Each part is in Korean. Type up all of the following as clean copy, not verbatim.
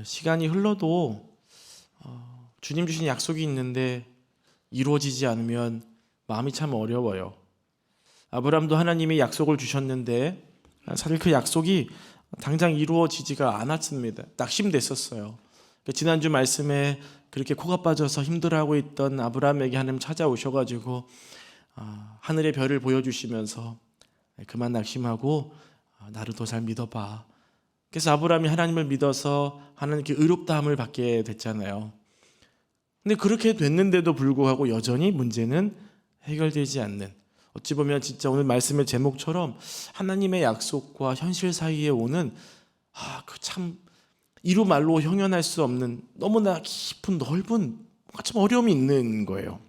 시간이 흘러도 주님 주신 약속이 있는데 이루어지지 않으면 마음이 참 어려워요. 아브라함도 하나님이 약속을 주셨는데 사실 그 약속이 당장 이루어지지가 않았습니다. 낙심됐었어요. 지난주 말씀에 그렇게 코가 빠져서 힘들어하고 있던 아브라함에게 하나님 찾아오셔가지고 하늘의 별을 보여주시면서 그만 낙심하고 나를 더 잘 믿어봐. 그래서 아브라함이 하나님을 믿어서 하나님께 의롭다함을 받게 됐잖아요. 근데 그렇게 됐는데도 불구하고 여전히 문제는 해결되지 않는, 어찌 보면 진짜 오늘 말씀의 제목처럼 하나님의 약속과 현실 사이에 오는 그 참 이루 말로 형용할 수 없는 너무나 깊은 넓은 참 어려움이 있는 거예요.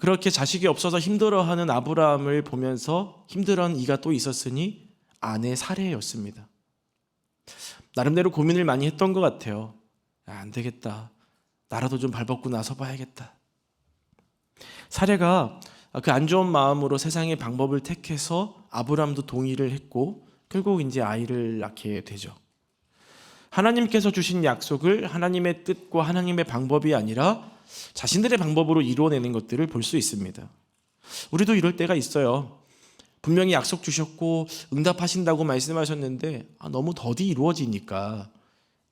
그렇게 자식이 없어서 힘들어하는 아브라함을 보면서 힘들어하는 이가 또 있었으니 아내 사레였습니다. 나름대로 고민을 많이 했던 것 같아요. 안 되겠다. 나라도 좀 발벗고 나서 봐야겠다. 사레가 그 안 좋은 마음으로 세상의 방법을 택해서 아브라함도 동의를 했고 결국 이제 아이를 낳게 되죠. 하나님께서 주신 약속을 하나님의 뜻과 하나님의 방법이 아니라 자신들의 방법으로 이루어내는 것들을 볼 수 있습니다. 우리도 이럴 때가 있어요. 분명히 약속 주셨고 응답하신다고 말씀하셨는데 너무 더디 이루어지니까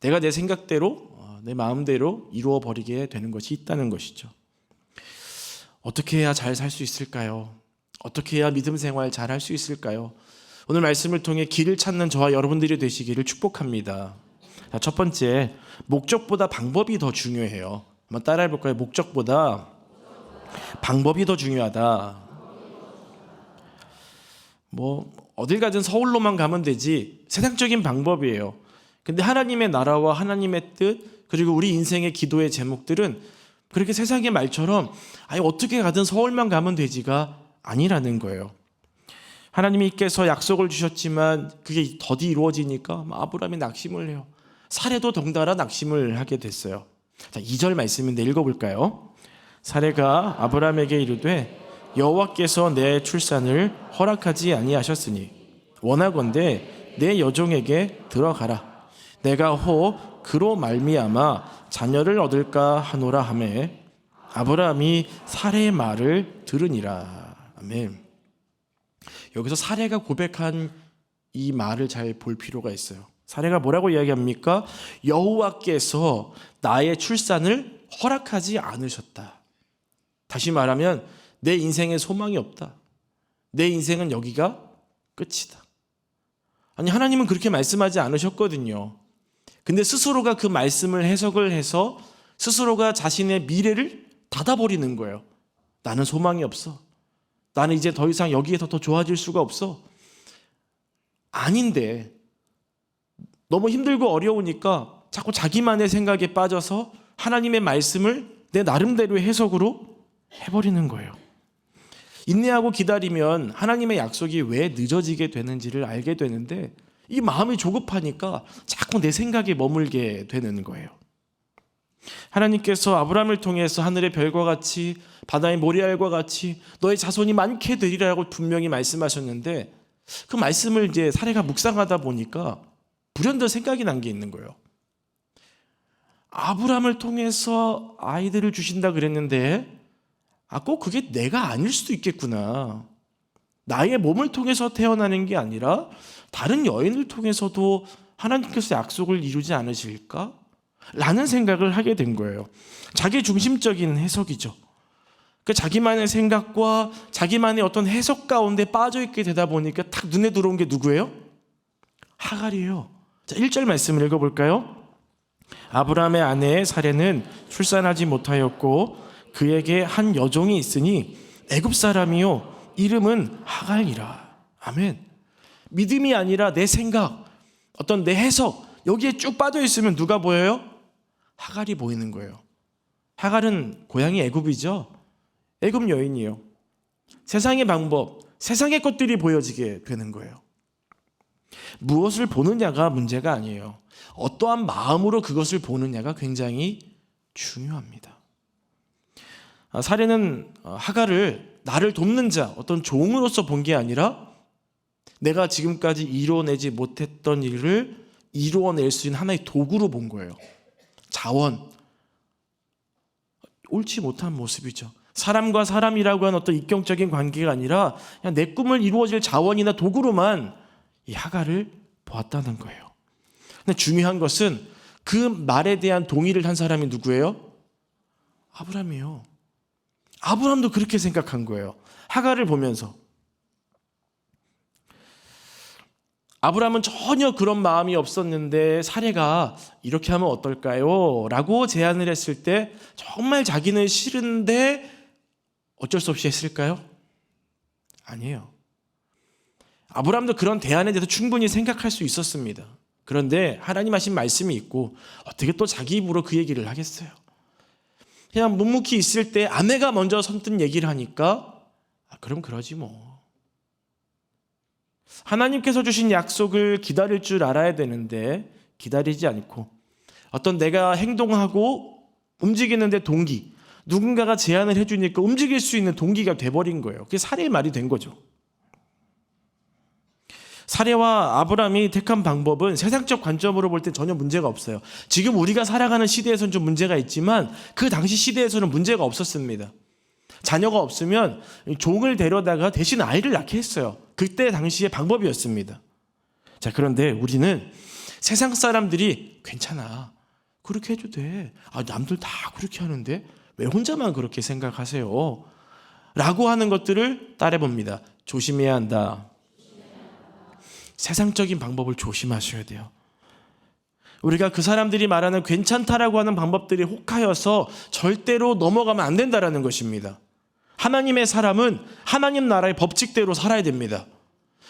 내가 내 생각대로 내 마음대로 이루어버리게 되는 것이 있다는 것이죠. 어떻게 해야 잘 살 수 있을까요? 어떻게 해야 믿음 생활 잘 할 수 있을까요? 오늘 말씀을 통해 길을 찾는 저와 여러분들이 되시기를 축복합니다. 첫 번째, 목적보다 방법이 더 중요해요. 한번 따라해 볼까요? 목적보다 방법이 더 중요하다. 어딜 가든 서울로만 가면 되지 세상적인 방법이에요. 근데 하나님의 나라와 하나님의 뜻 그리고 우리 인생의 기도의 제목들은 그렇게 세상의 말처럼 어떻게 가든 서울만 가면 되지가 아니라는 거예요. 하나님께서 약속을 주셨지만 그게 더디 이루어지니까 아브라함이 낙심을 해요. 사레도 덩달아 낙심을 하게 됐어요. 자, 2절 말씀인데 읽어볼까요? 사레가 아브라함에게 이르되 여호와께서 내 출산을 허락하지 아니하셨으니 원하건대 내 여종에게 들어가라. 내가 혹 그로 말미암아 자녀를 얻을까 하노라 하매 아브라함이 사레의 말을 들으니라. 아멘. 여기서 사레가 고백한 이 말을 잘 볼 필요가 있어요. 사레가 뭐라고 이야기합니까? 여호와께서 나의 출산을 허락하지 않으셨다. 다시 말하면 내 인생에 소망이 없다. 내 인생은 여기가 끝이다. 아니, 하나님은 그렇게 말씀하지 않으셨거든요. 근데 스스로가 그 말씀을 해석을 해서 스스로가 자신의 미래를 닫아버리는 거예요. 나는 소망이 없어. 나는 이제 더 이상 여기에서 더 좋아질 수가 없어. 아닌데 너무 힘들고 어려우니까 자꾸 자기만의 생각에 빠져서 하나님의 말씀을 내 나름대로의 해석으로 해버리는 거예요. 인내하고 기다리면 하나님의 약속이 왜 늦어지게 되는지를 알게 되는데 이 마음이 조급하니까 자꾸 내 생각에 머물게 되는 거예요. 하나님께서 아브라함을 통해서 하늘의 별과 같이 바다의 모래알과 같이 너의 자손이 많게 되리라고 분명히 말씀하셨는데 그 말씀을 이제 사레가 묵상하다 보니까 불현듯 생각이 난 게 있는 거예요. 아브라함을 통해서 아이들을 주신다 그랬는데 꼭 그게 내가 아닐 수도 있겠구나. 나의 몸을 통해서 태어나는 게 아니라 다른 여인을 통해서도 하나님께서 약속을 이루지 않으실까? 라는 생각을 하게 된 거예요. 자기 중심적인 해석이죠. 그 자기만의 생각과 자기만의 어떤 해석 가운데 빠져있게 되다 보니까 딱 눈에 들어온 게 누구예요? 하갈이에요. 자, 1절 말씀을 읽어볼까요? 아브라함의 아내 사레는 출산하지 못하였고 그에게 한 여종이 있으니 애굽 사람이요 이름은 하갈이라. 아멘. 믿음이 아니라 내 생각, 어떤 내 해석 여기에 쭉 빠져있으면 누가 보여요? 하갈이 보이는 거예요. 하갈은 고향이 애굽이죠. 애굽 여인이에요. 세상의 방법, 세상의 것들이 보여지게 되는 거예요. 무엇을 보느냐가 문제가 아니에요. 어떠한 마음으로 그것을 보느냐가 굉장히 중요합니다. 사레는 하갈을 나를 돕는 자, 어떤 종으로서 본 게 아니라 내가 지금까지 이뤄내지 못했던 일을 이루어낼 수 있는 하나의 도구로 본 거예요. 자원. 옳지 못한 모습이죠. 사람과 사람이라고 하는 어떤 인격적인 관계가 아니라 그냥 내 꿈을 이루어질 자원이나 도구로만 이 하갈을 보았다는 거예요. 근데 중요한 것은 그 말에 대한 동의를 한 사람이 누구예요? 아브라함이에요. 아브라함도 그렇게 생각한 거예요. 하갈을 보면서. 아브라함은 전혀 그런 마음이 없었는데 사례가 이렇게 하면 어떨까요? 라고 제안을 했을 때 정말 자기는 싫은데 어쩔 수 없이 했을까요? 아니에요. 아브라함도 그런 대안에 대해서 충분히 생각할 수 있었습니다. 그런데 하나님 하신 말씀이 있고 어떻게 또 자기 입으로 그 얘기를 하겠어요? 그냥 묵묵히 있을 때 아내가 먼저 선뜻 얘기를 하니까 그럼 그러지 뭐. 하나님께서 주신 약속을 기다릴 줄 알아야 되는데 기다리지 않고 어떤 내가 행동하고 움직이는데 동기, 누군가가 제안을 해주니까 움직일 수 있는 동기가 돼버린 거예요. 그게 사례의 말이 된 거죠. 사례와 아브라함이 택한 방법은 세상적 관점으로 볼 때 전혀 문제가 없어요. 지금 우리가 살아가는 시대에서는 좀 문제가 있지만 그 당시 시대에서는 문제가 없었습니다. 자녀가 없으면 종을 데려다가 대신 아이를 낳게 했어요. 그때 당시의 방법이었습니다. 자, 그런데 우리는 세상 사람들이 괜찮아, 그렇게 해도 돼, 남들 다 그렇게 하는데 왜 혼자만 그렇게 생각하세요? 라고 하는 것들을 따라봅니다. 조심해야 한다. 세상적인 방법을 조심하셔야 돼요. 우리가 그 사람들이 말하는 괜찮다라고 하는 방법들이 혹하여서 절대로 넘어가면 안 된다라는 것입니다. 하나님의 사람은 하나님 나라의 법칙대로 살아야 됩니다.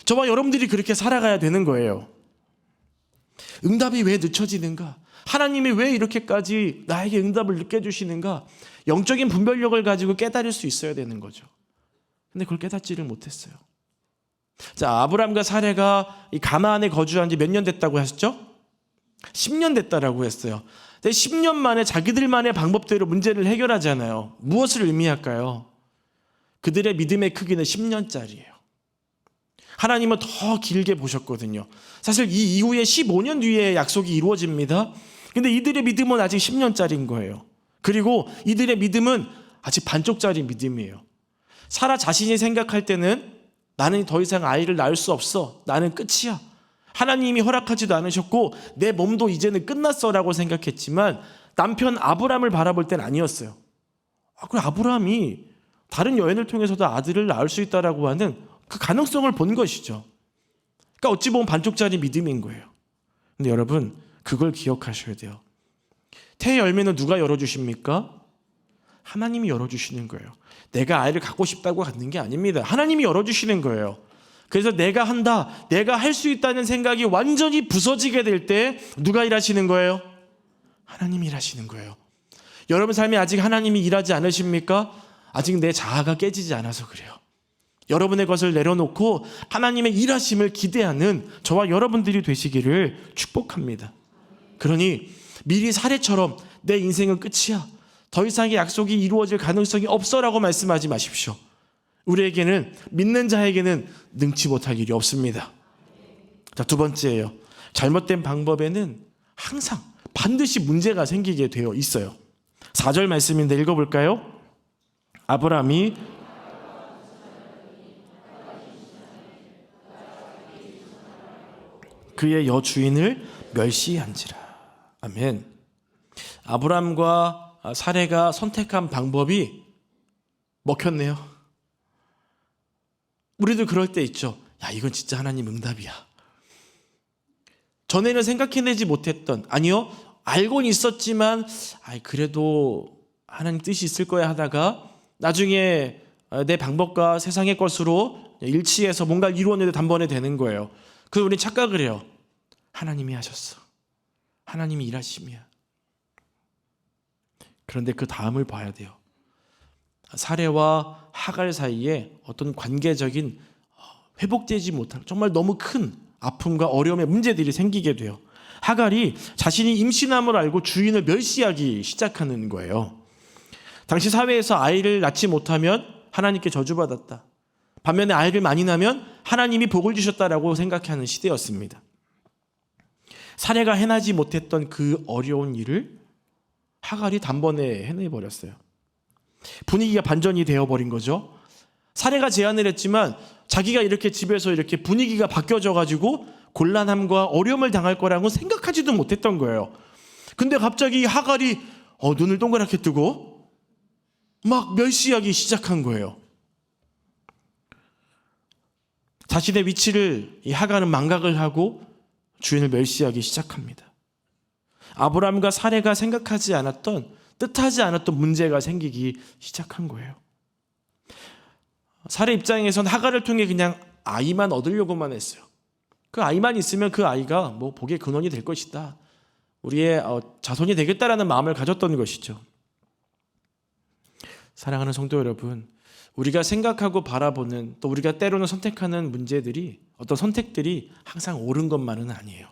저와 여러분들이 그렇게 살아가야 되는 거예요. 응답이 왜 늦춰지는가? 하나님이 왜 이렇게까지 나에게 응답을 늦게 주시는가? 영적인 분별력을 가지고 깨달을 수 있어야 되는 거죠. 근데 그걸 깨닫지를 못했어요. 자, 아브람과 사레가 이 가나안에 거주한 지 몇 년 됐다고 하셨죠? 10년 됐다라고 했어요. 근데 10년 만에 자기들만의 방법대로 문제를 해결하잖아요. 무엇을 의미할까요? 그들의 믿음의 크기는 10년짜리예요. 하나님은 더 길게 보셨거든요. 사실 이 이후에 15년 뒤에 약속이 이루어집니다. 근데 이들의 믿음은 아직 10년짜리인 거예요. 그리고 이들의 믿음은 아직 반쪽짜리 믿음이에요. 사라 자신이 생각할 때는 나는 더 이상 아이를 낳을 수 없어, 나는 끝이야, 하나님이 허락하지도 않으셨고 내 몸도 이제는 끝났어라고 생각했지만 남편 아브람을 바라볼 땐 아니었어요. 그럼 아브람이 다른 여인을 통해서도 아들을 낳을 수 있다라고 하는 그 가능성을 본 것이죠. 그러니까 어찌 보면 반쪽짜리 믿음인 거예요. 근데 여러분, 그걸 기억하셔야 돼요. 태의 열매는 누가 열어주십니까? 하나님이 열어주시는 거예요. 내가 아이를 갖고 싶다고 갖는 게 아닙니다. 하나님이 열어주시는 거예요. 그래서 내가 한다, 내가 할 수 있다는 생각이 완전히 부서지게 될 때 누가 일하시는 거예요? 하나님이 일하시는 거예요. 여러분 삶에 아직 하나님이 일하지 않으십니까? 아직 내 자아가 깨지지 않아서 그래요. 여러분의 것을 내려놓고 하나님의 일하심을 기대하는 저와 여러분들이 되시기를 축복합니다. 그러니 미리 사례처럼 내 인생은 끝이야, 더 이상의 약속이 이루어질 가능성이 없어라고 말씀하지 마십시오. 우리에게는, 믿는 자에게는 능치 못할 일이 없습니다. 자, 두 번째예요. 잘못된 방법에는 항상 반드시 문제가 생기게 되어 있어요. 4절 말씀인데 읽어볼까요? 아브람이 그의 여주인을 멸시한지라. 아멘. 아브람과 사레가 선택한 방법이 먹혔네요. 우리도 그럴 때 있죠. 야, 이건 진짜 하나님 응답이야. 전에는 생각해내지 못했던, 아니요, 알고는 있었지만 그래도 하나님 뜻이 있을 거야 하다가 나중에 내 방법과 세상의 것으로 일치해서 뭔가를 이루었는데 단번에 되는 거예요. 그래서 우리는 착각을 해요. 하나님이 하셨어, 하나님이 일하심이야. 그런데 그 다음을 봐야 돼요. 사레와 하갈 사이에 어떤 관계적인 회복되지 못할 정말 너무 큰 아픔과 어려움의 문제들이 생기게 돼요. 하갈이 자신이 임신함을 알고 주인을 멸시하기 시작하는 거예요. 당시 사회에서 아이를 낳지 못하면 하나님께 저주받았다, 반면에 아이를 많이 낳으면 하나님이 복을 주셨다라고 생각하는 시대였습니다. 사례가 해나지 못했던 그 어려운 일을 하갈이 단번에 해내버렸어요. 분위기가 반전이 되어버린 거죠. 사례가 제안을 했지만 자기가 이렇게 집에서 이렇게 분위기가 바뀌어져가지고 곤란함과 어려움을 당할 거라고 생각하지도 못했던 거예요. 근데 갑자기 하갈이 눈을 동그랗게 뜨고 막 멸시하기 시작한 거예요. 자신의 위치를 이 하갈은 망각을 하고 주인을 멸시하기 시작합니다. 아브라함과 사레가 생각하지 않았던, 뜻하지 않았던 문제가 생기기 시작한 거예요. 사레 입장에선 하갈을 통해 그냥 아이만 얻으려고만 했어요. 그 아이만 있으면 그 아이가 뭐 복의 근원이 될 것이다, 우리의 자손이 되겠다라는 마음을 가졌던 것이죠. 사랑하는 성도 여러분, 우리가 생각하고 바라보는, 또 우리가 때로는 선택하는 문제들이, 어떤 선택들이 항상 옳은 것만은 아니에요.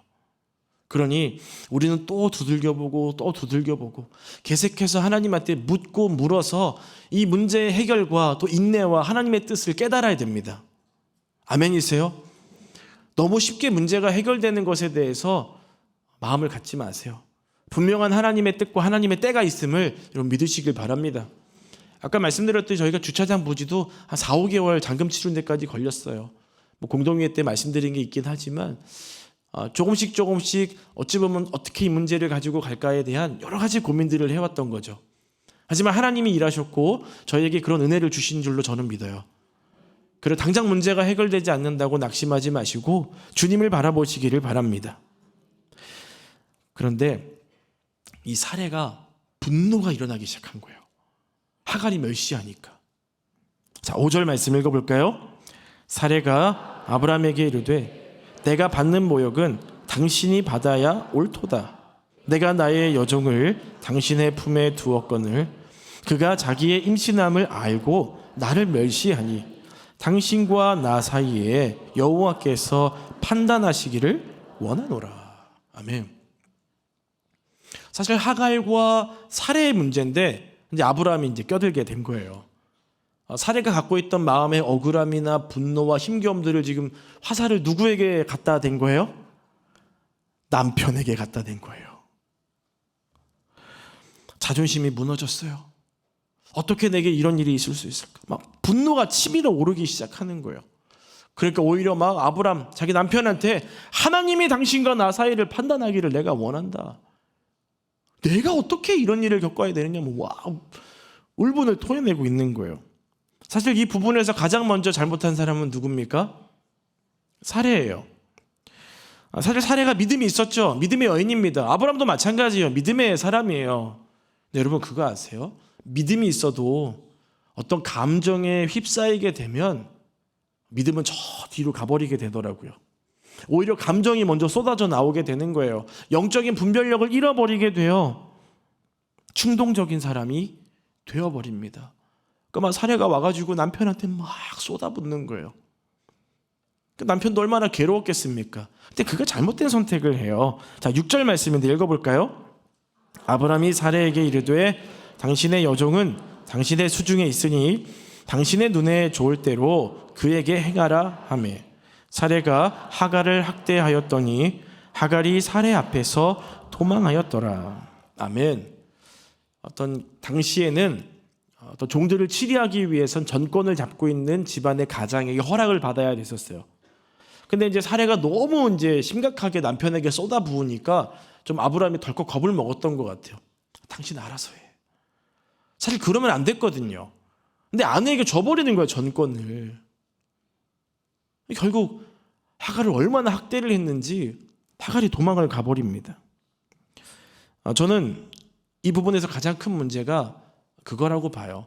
그러니 우리는 또 두들겨보고 또 두들겨보고 계속해서 하나님한테 묻고 물어서 이 문제의 해결과 또 인내와 하나님의 뜻을 깨달아야 됩니다. 아멘이세요? 너무 쉽게 문제가 해결되는 것에 대해서 마음을 갖지 마세요. 분명한 하나님의 뜻과 하나님의 때가 있음을 여러분 믿으시길 바랍니다. 아까 말씀드렸듯이 저희가 주차장 부지도 한 4, 5개월 잔금 치르는 데까지 걸렸어요. 뭐 공동회의 때 말씀드린 게 있긴 하지만 조금씩 어찌 보면 어떻게 이 문제를 가지고 갈까에 대한 여러 가지 고민들을 해왔던 거죠. 하지만 하나님이 일하셨고 저희에게 그런 은혜를 주신 줄로 저는 믿어요. 그래 당장 문제가 해결되지 않는다고 낙심하지 마시고 주님을 바라보시기를 바랍니다. 그런데 이 사례가 분노가 일어나기 시작한 거예요. 하갈이 멸시하니까. 자, 5절 말씀 읽어볼까요? 사례가 아브라함에게 이르되 내가 받는 모욕은 당신이 받아야 옳도다. 내가 나의 여종을 당신의 품에 두었거늘 그가 자기의 임신함을 알고 나를 멸시하니 당신과 나 사이에 여호와께서 판단하시기를 원하노라. 아멘. 사실 하갈과 사례의 문제인데 이제 아브라함이 이제 껴들게 된 거예요. 사례가 갖고 있던 마음의 억울함이나 분노와 힘겨움들을 지금 화살을 누구에게 갖다 댄 거예요? 남편에게 갖다 댄 거예요. 자존심이 무너졌어요. 어떻게 내게 이런 일이 있을 수 있을까? 막 분노가 치밀어 오르기 시작하는 거예요. 그러니까 오히려 막 아브라함 자기 남편한테 하나님이 당신과 나 사이를 판단하기를 내가 원한다. 내가 어떻게 이런 일을 겪어야 되느냐, 울분을 토해내고 있는 거예요. 사실 이 부분에서 가장 먼저 잘못한 사람은 누굽니까? 사례예요. 사실 사례가 믿음이 있었죠. 믿음의 여인입니다. 아브라함도 마찬가지예요. 믿음의 사람이에요. 근데 여러분 그거 아세요? 믿음이 있어도 어떤 감정에 휩싸이게 되면 믿음은 저 뒤로 가버리게 되더라고요. 오히려 감정이 먼저 쏟아져 나오게 되는 거예요. 영적인 분별력을 잃어버리게 돼요. 충동적인 사람이 되어버립니다. 그러니까 사례가 와가지고 남편한테 막 쏟아붓는 거예요. 남편도 얼마나 괴로웠겠습니까? 근데 그가 잘못된 선택을 해요. 자, 6절 말씀인데 읽어볼까요? 아브라함이 사례에게 이르되 당신의 여종은 당신의 수중에 있으니 당신의 눈에 좋을 대로 그에게 행하라 하매 사례가 하갈을 학대하였더니 하갈이 사례 앞에서 도망하였더라. 아멘. 어떤 당시에는 어떤 종들을 치리하기 위해선 전권을 잡고 있는 집안의 가장에게 허락을 받아야 됐었어요. 근데 이제 사례가 너무 이제 심각하게 남편에게 쏟아부으니까 좀 아브라함이 덜컥 겁을 먹었던 것 같아요. 당신 알아서 해. 사실 그러면 안 됐거든요. 근데 아내에게 줘버리는 거예요, 전권을. 결국 하갈을 얼마나 학대를 했는지 하갈이 도망을 가버립니다. 저는 이 부분에서 가장 큰 문제가 그거라고 봐요.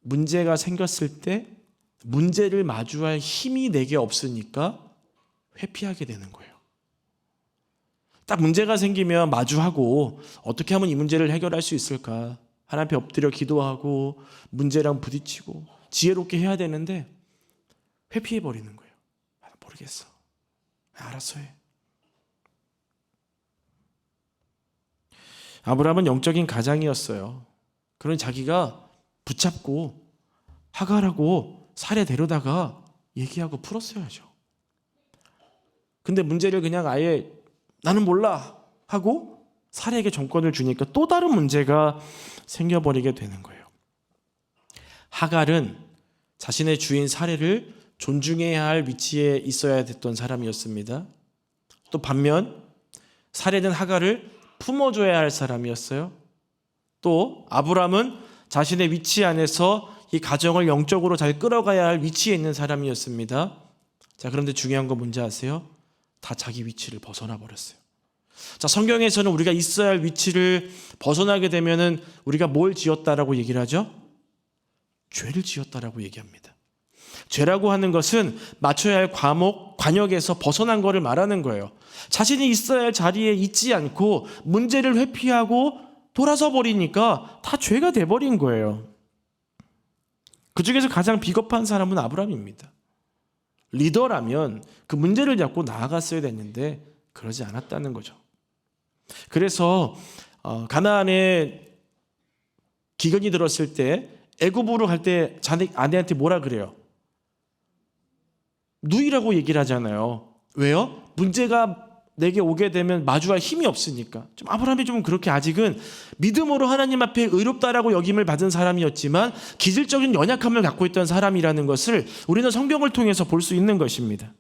문제가 생겼을 때 문제를 마주할 힘이 내게 없으니까 회피하게 되는 거예요. 딱 문제가 생기면 마주하고 어떻게 하면 이 문제를 해결할 수 있을까? 하나님 앞에 엎드려 기도하고 문제랑 부딪히고 지혜롭게 해야 되는데 회피해버리는 거예요. 모르겠어. 알아서 해. 아브라함은 영적인 가장이었어요. 그러니 자기가 붙잡고 하갈하고 사례 데려다가 얘기하고 풀었어야죠. 근데 문제를 그냥 아예 나는 몰라 하고 사례에게 정권을 주니까 또 다른 문제가 생겨버리게 되는 거예요. 하갈은 자신의 주인 사례를 존중해야 할 위치에 있어야 됐던 사람이었습니다. 또 반면 사례는 하갈을 품어줘야 할 사람이었어요. 또 아브람은 자신의 위치 안에서 이 가정을 영적으로 잘 끌어가야 할 위치에 있는 사람이었습니다. 자, 그런데 중요한 건 뭔지 아세요? 다 자기 위치를 벗어나 버렸어요. 자, 성경에서는 우리가 있어야 할 위치를 벗어나게 되면은 우리가 뭘 지었다라고 얘기를 하죠? 죄를 지었다라고 얘기합니다. 죄라고 하는 것은 맞춰야 할 관역에서 벗어난 것을 말하는 거예요. 자신이 있어야 할 자리에 있지 않고 문제를 회피하고 돌아서 버리니까 다 죄가 돼버린 거예요. 그 중에서 가장 비겁한 사람은 아브라함입니다. 리더라면 그 문제를 잡고 나아갔어야 됐는데 그러지 않았다는 거죠. 그래서 가나안에 기근이 들었을 때 애굽으로 갈 때 자기 아내한테 뭐라 그래요? 누이라고 얘기를 하잖아요. 왜요? 문제가 내게 오게 되면 마주할 힘이 없으니까. 좀 아브라함이 좀 그렇게 아직은 믿음으로 하나님 앞에 의롭다라고 여김을 받은 사람이었지만 기질적인 연약함을 갖고 있던 사람이라는 것을 우리는 성경을 통해서 볼 수 있는 것입니다.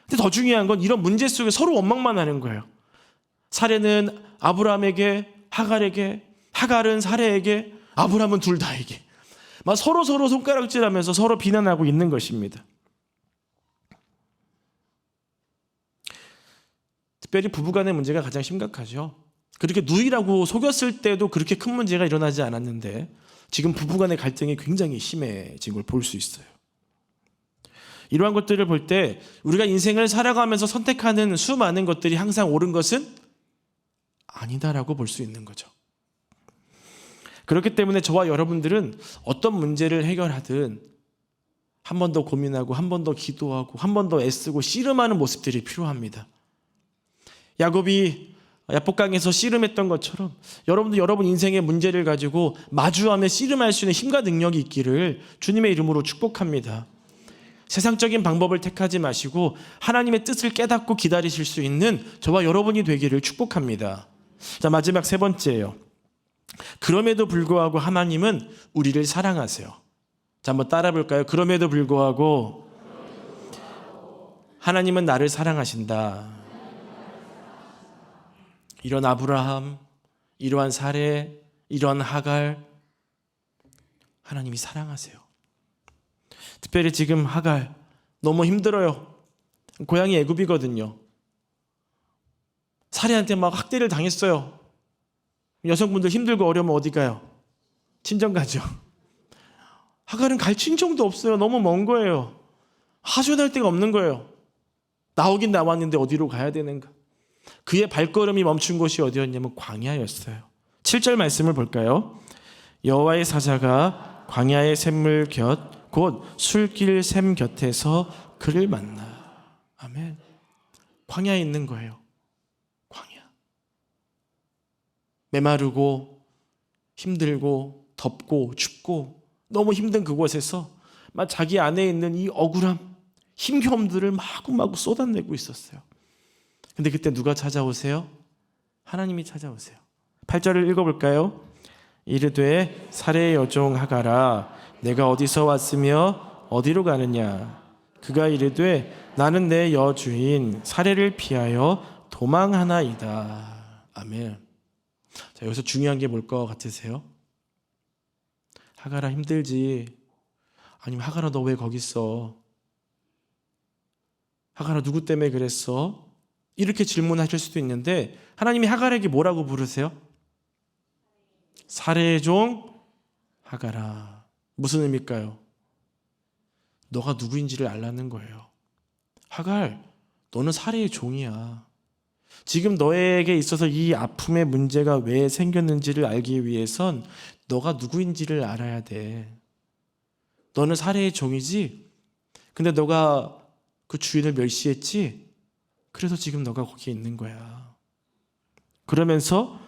근데 더 중요한 건 이런 문제 속에 서로 원망만 하는 거예요. 사례는 아브라함에게, 하갈에게, 하갈은 사례에게, 아브라함은 둘 다에게 막 서로 손가락질하면서 서로 비난하고 있는 것입니다. 특별히 부부간의 문제가 가장 심각하죠. 그렇게 누이라고 속였을 때도 그렇게 큰 문제가 일어나지 않았는데 지금 부부간의 갈등이 굉장히 심해진 걸 볼 수 있어요. 이러한 것들을 볼 때 우리가 인생을 살아가면서 선택하는 수많은 것들이 항상 옳은 것은 아니다라고 볼 수 있는 거죠. 그렇기 때문에 저와 여러분들은 어떤 문제를 해결하든 한 번 더 고민하고 한 번 더 기도하고 한 번 더 애쓰고 씨름하는 모습들이 필요합니다. 야곱이 야복강에서 씨름했던 것처럼 여러분도 여러분 인생의 문제를 가지고 마주하며 씨름할 수 있는 힘과 능력이 있기를 주님의 이름으로 축복합니다. 세상적인 방법을 택하지 마시고 하나님의 뜻을 깨닫고 기다리실 수 있는 저와 여러분이 되기를 축복합니다. 자, 마지막 세 번째예요. 그럼에도 불구하고 하나님은 우리를 사랑하세요. 자, 한번 따라 볼까요? 그럼에도 불구하고 하나님은 나를 사랑하신다. 이런 아브라함, 이러한 사례, 이러한 하갈, 하나님이 사랑하세요. 특별히 지금 하갈 너무 힘들어요. 고향이 애굽이거든요. 사례한테 막 학대를 당했어요. 여성분들 힘들고 어려우면 어디 가요? 친정 가죠. 하갈은 갈 친정도 없어요. 너무 먼 거예요. 하소연할 데가 없는 거예요. 나오긴 나왔는데 어디로 가야 되는가? 그의 발걸음이 멈춘 곳이 어디였냐면 광야였어요. 7절 말씀을 볼까요? 여호와의 사자가 광야의 샘물 곁 곧 술길 샘 곁에서 그를 만나. 아멘. 광야에 있는 거예요. 광야. 메마르고 힘들고 덥고 춥고 너무 힘든 그곳에서 막 자기 안에 있는 이 억울함, 힘겨움들을 마구마구 쏟아내고 있었어요. 근데 그때 누가 찾아오세요? 하나님이 찾아오세요. 8절을 읽어볼까요? 이르되 사례의 여종 하갈아 내가 어디서 왔으며 어디로 가느냐? 그가 이르되 나는 내 여주인 사례를 피하여 도망하나이다. 아멘. 자, 여기서 중요한 게 뭘 것 같으세요? 하갈아 힘들지? 아니면 하갈아 너 왜 거기 있어? 하갈아 누구 때문에 그랬어? 이렇게 질문하실 수도 있는데 하나님이 하갈에게 뭐라고 부르세요? 사례의 종 하갈아. 무슨 의미일까요? 너가 누구인지를 알라는 거예요. 하갈, 너는 사례의 종이야. 지금 너에게 있어서 이 아픔의 문제가 왜 생겼는지를 알기 위해선 너가 누구인지를 알아야 돼. 너는 사례의 종이지? 근데 너가 그 주인을 멸시했지? 그래서 지금 너가 거기에 있는 거야. 그러면서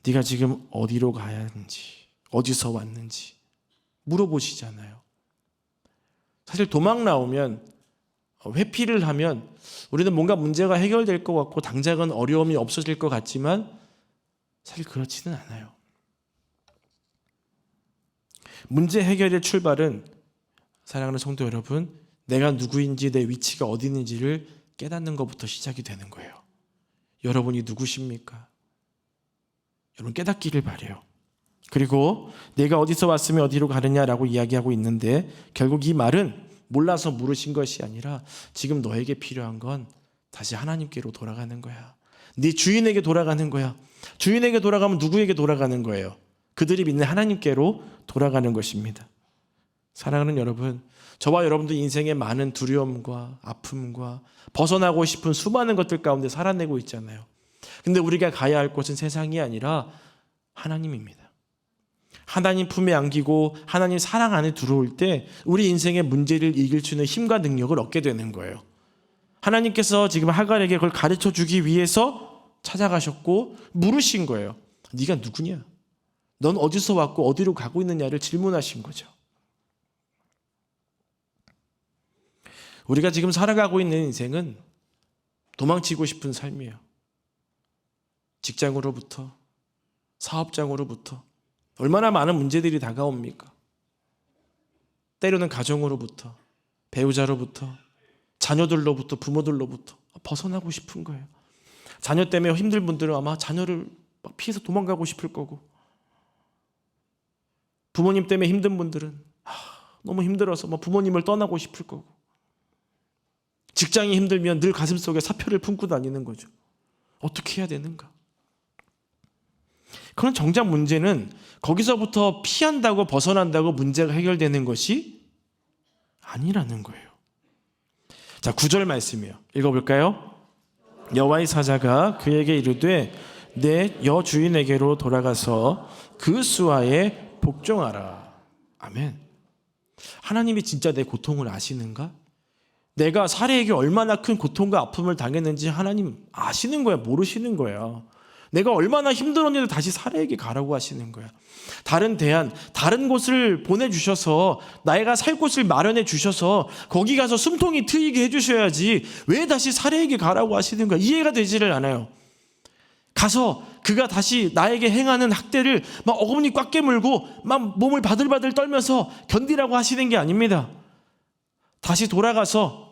네가 지금 어디로 가야 하는지, 어디서 왔는지 물어보시잖아요. 사실 도망 나오면 회피를 하면 우리는 뭔가 문제가 해결될 것 같고 당장은 어려움이 없어질 것 같지만 사실 그렇지는 않아요. 문제 해결의 출발은 사랑하는 성도 여러분, 내가 누구인지 내 위치가 어디 있는지를 깨닫는 것부터 시작이 되는 거예요. 여러분이 누구십니까? 여러분 깨닫기를 바라요. 그리고 내가 어디서 왔으면 어디로 가느냐라고 이야기하고 있는데 결국 이 말은 몰라서 물으신 것이 아니라 지금 너에게 필요한 건 다시 하나님께로 돌아가는 거야. 네 주인에게 돌아가는 거야. 주인에게 돌아가면 누구에게 돌아가는 거예요? 그들이 믿는 하나님께로 돌아가는 것입니다. 사랑하는 여러분, 저와 여러분도 인생의 많은 두려움과 아픔과 벗어나고 싶은 수많은 것들 가운데 살아내고 있잖아요. 근데 우리가 가야 할 곳은 세상이 아니라 하나님입니다. 하나님 품에 안기고 하나님 사랑 안에 들어올 때 우리 인생의 문제를 이길 수 있는 힘과 능력을 얻게 되는 거예요. 하나님께서 지금 하갈에게 그걸 가르쳐 주기 위해서 찾아가셨고 물으신 거예요. 네가 누구냐? 넌 어디서 왔고 어디로 가고 있느냐를 질문하신 거죠. 우리가 지금 살아가고 있는 인생은 도망치고 싶은 삶이에요. 직장으로부터, 사업장으로부터 얼마나 많은 문제들이 다가옵니까? 때로는 가정으로부터, 배우자로부터, 자녀들로부터, 부모들로부터 벗어나고 싶은 거예요. 자녀 때문에 힘든 분들은 아마 자녀를 막 피해서 도망가고 싶을 거고, 부모님 때문에 힘든 분들은 너무 힘들어서 부모님을 떠나고 싶을 거고, 직장이 힘들면 늘 가슴속에 사표를 품고 다니는 거죠. 어떻게 해야 되는가? 그런 정작 문제는 거기서부터 피한다고 벗어난다고 문제가 해결되는 것이 아니라는 거예요. 자, 9절 말씀이에요. 읽어볼까요? 여호와의 사자가 그에게 이르되 내 여주인에게로 돌아가서 그 수하에 복종하라. 아멘. 하나님이 진짜 내 고통을 아시는가? 내가 사례에게 얼마나 큰 고통과 아픔을 당했는지 하나님 아시는 거야? 모르시는 거야? 내가 얼마나 힘들었는데 다시 사례에게 가라고 하시는 거야. 다른 대안, 다른 곳을 보내주셔서 나이가 살 곳을 마련해 주셔서 거기 가서 숨통이 트이게 해주셔야지 왜 다시 사례에게 가라고 하시는 거야? 이해가 되지를 않아요. 가서 그가 다시 나에게 행하는 학대를 막 어금니 꽉 깨물고 막 몸을 바들바들 떨면서 견디라고 하시는 게 아닙니다. 다시 돌아가서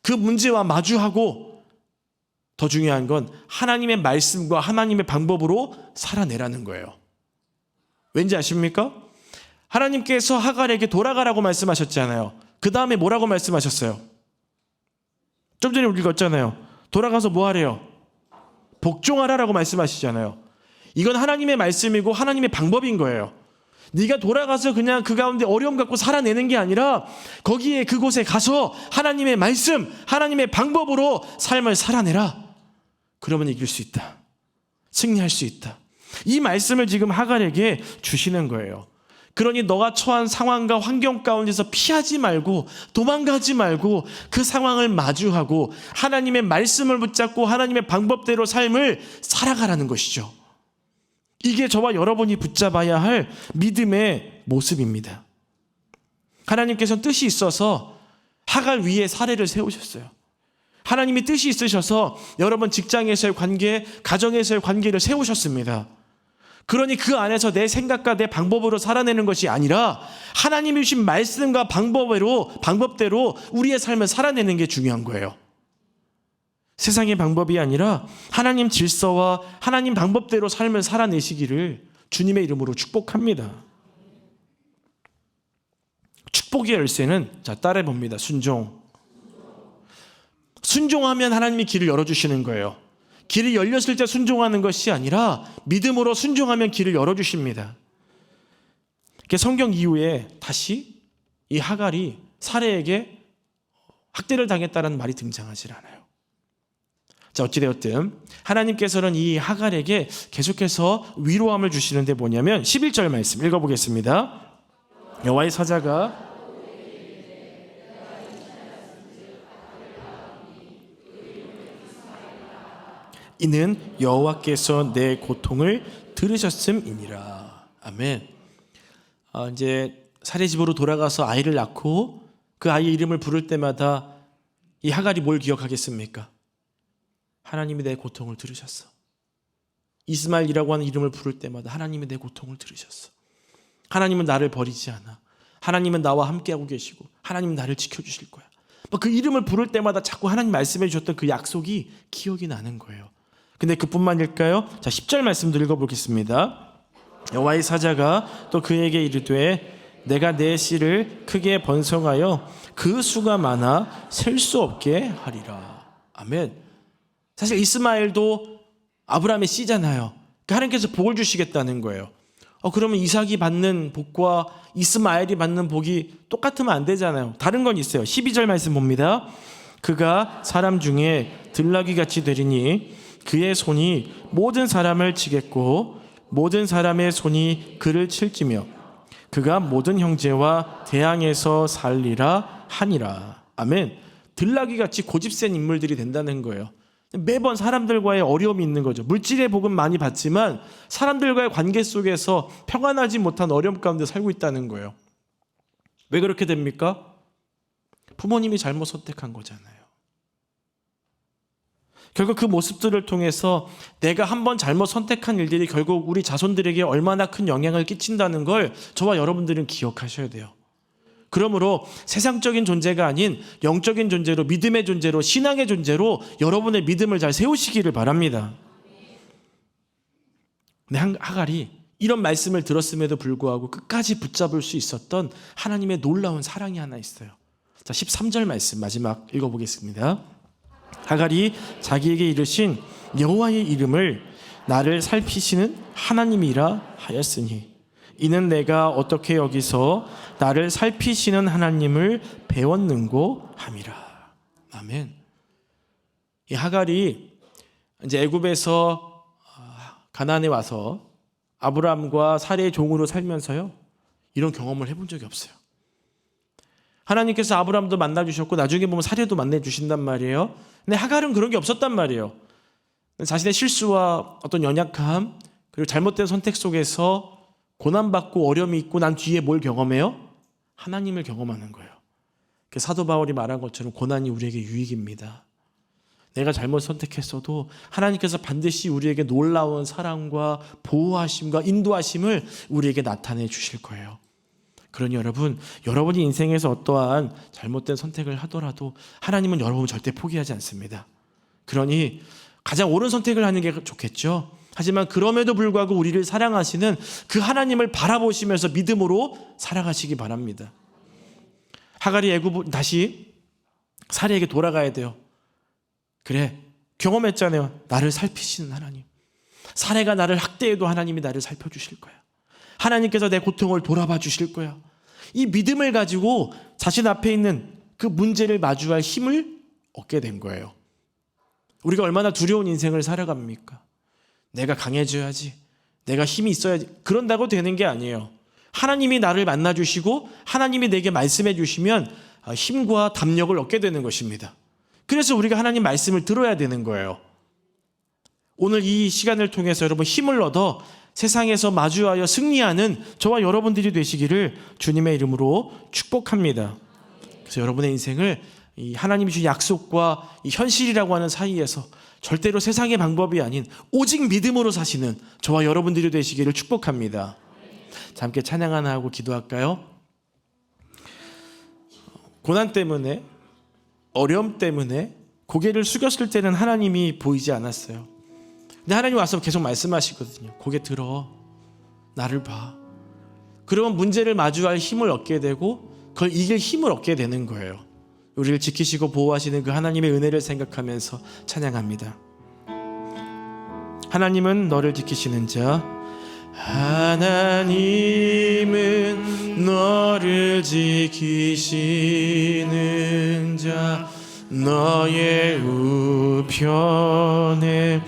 그 문제와 마주하고 더 중요한 건 하나님의 말씀과 하나님의 방법으로 살아내라는 거예요. 왠지 아십니까? 하나님께서 하갈에게 돌아가라고 말씀하셨잖아요. 그 다음에 뭐라고 말씀하셨어요? 좀 전에 우리 읽었잖아요. 돌아가서 뭐 하래요? 복종하라라고 말씀하시잖아요. 이건 하나님의 말씀이고 하나님의 방법인 거예요. 네가 돌아가서 그냥 그 가운데 어려움 갖고 살아내는 게 아니라 거기에 그곳에 가서 하나님의 말씀, 하나님의 방법으로 삶을 살아내라. 그러면 이길 수 있다. 승리할 수 있다. 이 말씀을 지금 하갈에게 주시는 거예요. 그러니 너가 처한 상황과 환경 가운데서 피하지 말고 도망가지 말고 그 상황을 마주하고 하나님의 말씀을 붙잡고 하나님의 방법대로 삶을 살아가라는 것이죠. 이게 저와 여러분이 붙잡아야 할 믿음의 모습입니다. 하나님께서는 뜻이 있어서 하갈 위에 사례를 세우셨어요. 하나님이 뜻이 있으셔서 여러분 직장에서의 관계, 가정에서의 관계를 세우셨습니다. 그러니 그 안에서 내 생각과 내 방법으로 살아내는 것이 아니라 하나님이 주신 말씀과 방법대로 우리의 삶을 살아내는 게 중요한 거예요. 세상의 방법이 아니라 하나님 질서와 하나님 방법대로 삶을 살아내시기를 주님의 이름으로 축복합니다. 축복의 열쇠는 자 따라해 봅니다. 순종하면 하나님이 길을 열어주시는 거예요. 길이 열렸을 때 순종하는 것이 아니라 믿음으로 순종하면 길을 열어주십니다. 성경 이후에 다시 이 하갈이 사례에게 학대를 당했다는 말이 등장하지 않아요. 자, 어찌되었든 하나님께서는 이 하갈에게 계속해서 위로함을 주시는데 뭐냐면 11절 말씀 읽어보겠습니다. 여호와의 사자가 이는 여호와께서 내 고통을 들으셨음이니라. 아멘. 이제 사례집으로 돌아가서 아이를 낳고 그 아이의 이름을 부를 때마다 이 하갈이 뭘 기억하겠습니까? 하나님이 내 고통을 들으셨어. 이스마엘이라고 하는 이름을 부를 때마다 하나님이 내 고통을 들으셨어. 하나님은 나를 버리지 않아. 하나님은 나와 함께하고 계시고 하나님은 나를 지켜주실 거야. 그 이름을 부를 때마다 자꾸 하나님 말씀해 주셨던 그 약속이 기억이 나는 거예요. 근데 그뿐만일까요? 자, 10절 말씀도 읽어보겠습니다. 여호와의 사자가 또 그에게 이르되 내가 내 씨를 크게 번성하여 그 수가 많아 셀 수 없게 하리라. 아멘. 사실 이스마엘도 아브라함의 씨잖아요. 그러니까 하나님께서 복을 주시겠다는 거예요. 그러면 이삭이 받는 복과 이스마엘이 받는 복이 똑같으면 안 되잖아요. 다른 건 있어요. 12절 말씀 봅니다. 그가 사람 중에 들나귀같이 되리니 그의 손이 모든 사람을 치겠고 모든 사람의 손이 그를 칠지며 그가 모든 형제와 대항해서 살리라 하니라. 아멘. 들나귀같이 고집센 인물들이 된다는 거예요. 매번 사람들과의 어려움이 있는 거죠. 물질의 복은 많이 받지만 사람들과의 관계 속에서 평안하지 못한 어려움 가운데 살고 있다는 거예요. 왜 그렇게 됩니까? 부모님이 잘못 선택한 거잖아요. 결국 그 모습들을 통해서 내가 한번 잘못 선택한 일들이 결국 우리 자손들에게 얼마나 큰 영향을 끼친다는 걸 저와 여러분들은 기억하셔야 돼요. 그러므로 세상적인 존재가 아닌 영적인 존재로, 믿음의 존재로, 신앙의 존재로 여러분의 믿음을 잘 세우시기를 바랍니다. 근데 하갈이 이런 말씀을 들었음에도 불구하고 끝까지 붙잡을 수 있었던 하나님의 놀라운 사랑이 하나 있어요. 자, 13절 말씀 마지막 읽어보겠습니다. 하갈이 자기에게 이르신 여호와의 이름을 나를 살피시는 하나님이라 하였으니 이는 내가 어떻게 여기서 나를 살피시는 하나님을 배웠는고 함이라. 아멘. 이 하갈이 이제 애굽에서 가나안에 와서 아브라함과 사레의 종으로 살면서요, 이런 경험을 해본 적이 없어요. 하나님께서 아브라함도 만나주셨고 나중에 보면 사레도 만나주신단 말이에요. 근데 하갈은 그런 게 없었단 말이에요. 자신의 실수와 어떤 연약함 그리고 잘못된 선택 속에서 고난받고 어려움이 있고 난 뒤에 뭘 경험해요? 하나님을 경험하는 거예요. 사도 바울이 말한 것처럼 고난이 우리에게 유익입니다. 내가 잘못 선택했어도 하나님께서 반드시 우리에게 놀라운 사랑과 보호하심과 인도하심을 우리에게 나타내 주실 거예요. 그러니 여러분, 여러분이 인생에서 어떠한 잘못된 선택을 하더라도 하나님은 여러분을 절대 포기하지 않습니다. 그러니 가장 옳은 선택을 하는 게 좋겠죠. 하지만 그럼에도 불구하고 우리를 사랑하시는 그 하나님을 바라보시면서 믿음으로 살아가시기 바랍니다. 하갈이 애굽 다시 사레에게 돌아가야 돼요. 그래, 경험했잖아요. 나를 살피시는 하나님. 사레가 나를 학대해도 하나님이 나를 살펴주실 거야. 하나님께서 내 고통을 돌아봐 주실 거야. 이 믿음을 가지고 자신 앞에 있는 그 문제를 마주할 힘을 얻게 된 거예요. 우리가 얼마나 두려운 인생을 살아갑니까? 내가 강해져야지, 내가 힘이 있어야지, 그런다고 되는 게 아니에요. 하나님이 나를 만나주시고 하나님이 내게 말씀해 주시면 힘과 담력을 얻게 되는 것입니다. 그래서 우리가 하나님 말씀을 들어야 되는 거예요. 오늘 이 시간을 통해서 여러분 힘을 얻어 세상에서 마주하여 승리하는 저와 여러분들이 되시기를 주님의 이름으로 축복합니다. 그래서 여러분의 인생을 이 하나님이 주신 약속과 이 현실이라고 하는 사이에서 절대로 세상의 방법이 아닌 오직 믿음으로 사시는 저와 여러분들이 되시기를 축복합니다. 자, 함께 찬양 하나 하고 기도할까요? 고난 때문에, 어려움 때문에 고개를 숙였을 때는 하나님이 보이지 않았어요. 근데 하나님 와서 계속 말씀하시거든요. 고개 들어, 나를 봐. 그러면 문제를 마주할 힘을 얻게 되고 그걸 이길 힘을 얻게 되는 거예요. 우리를 지키시고 보호하시는 그 하나님의 은혜를 생각하면서 찬양합니다. 하나님은 너를 지키시는 자, 하나님은 너를 지키시는 자, 너의 우편에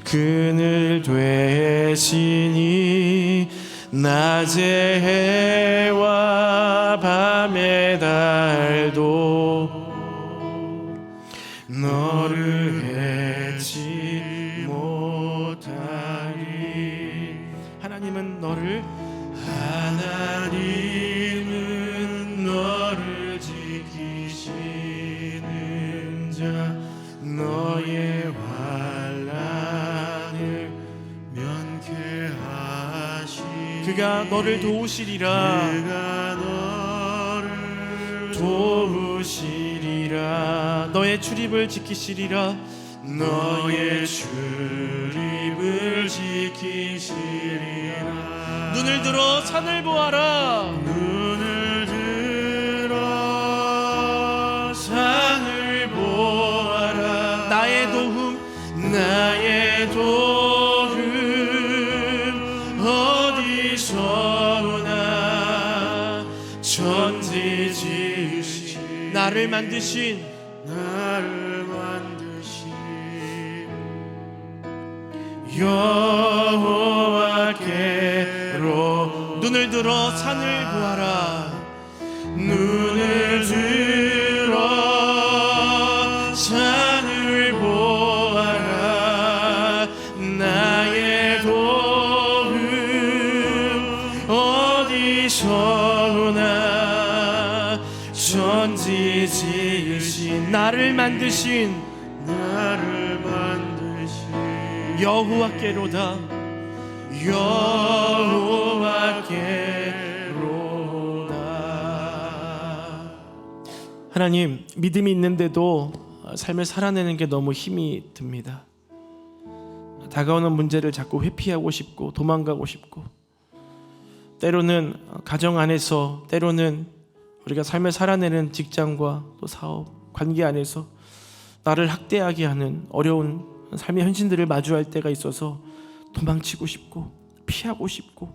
그늘 되시니 낮의 해와 밤의 달도 너를 해치 못하리. 하나님은 너를 지키시는 그가 너를 도우시리라. 그가 너를 도우시리라. 너의 출입을 지키시리라. 너의 출입을 지키시리라. 눈을 들어 산을 보아라. 눈을 들어 산을 보아라. 나의 도움 나의 도움 어디서 오나. 천지 지으신 나를 만드신 나를 만드신 여호와께로 눈을 들어 산을 보아라. 눈을 들어 산을 보아라. 나의 도움 어디서 오나. 천지 지으신 나를 만드신 나를 만드신 여호와께로다. 여호와께로다. 하나님, 믿음이 있는데도 삶을 살아내는 게 너무 힘이 듭니다. 다가오는 문제를 자꾸 회피하고 싶고 도망가고 싶고, 때로는 가정 안에서, 때로는 우리가 삶을 살아내는 직장과 또 사업, 관계 안에서 나를 학대하게 하는 어려운 삶의 현실들을 마주할 때가 있어서 도망치고 싶고 피하고 싶고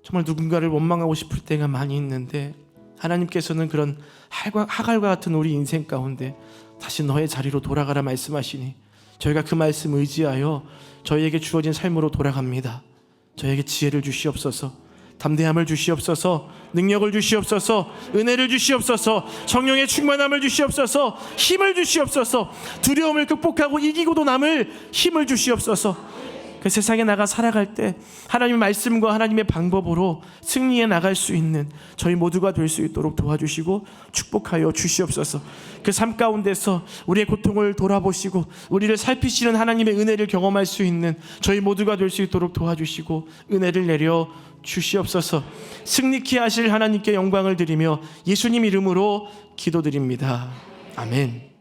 정말 누군가를 원망하고 싶을 때가 많이 있는데, 하나님께서는 그런 하갈과 같은 우리 인생 가운데 다시 너의 자리로 돌아가라 말씀하시니 저희가 그 말씀 의지하여 저희에게 주어진 삶으로 돌아갑니다. 저희에게 지혜를 주시옵소서, 담대함을 주시옵소서, 능력을 주시옵소서, 은혜를 주시옵소서, 성령의 충만함을 주시옵소서, 힘을 주시옵소서, 두려움을 극복하고 이기고도 남을 힘을 주시옵소서. 그 세상에 나가 살아갈 때 하나님의 말씀과 하나님의 방법으로 승리해 나갈 수 있는 저희 모두가 될 수 있도록 도와주시고 축복하여 주시옵소서. 그 삶 가운데서 우리의 고통을 돌아보시고 우리를 살피시는 하나님의 은혜를 경험할 수 있는 저희 모두가 될 수 있도록 도와주시고 은혜를 내려 주시옵소서. 승리케 하실 하나님께 영광을 드리며 예수님 이름으로 기도드립니다. 아멘.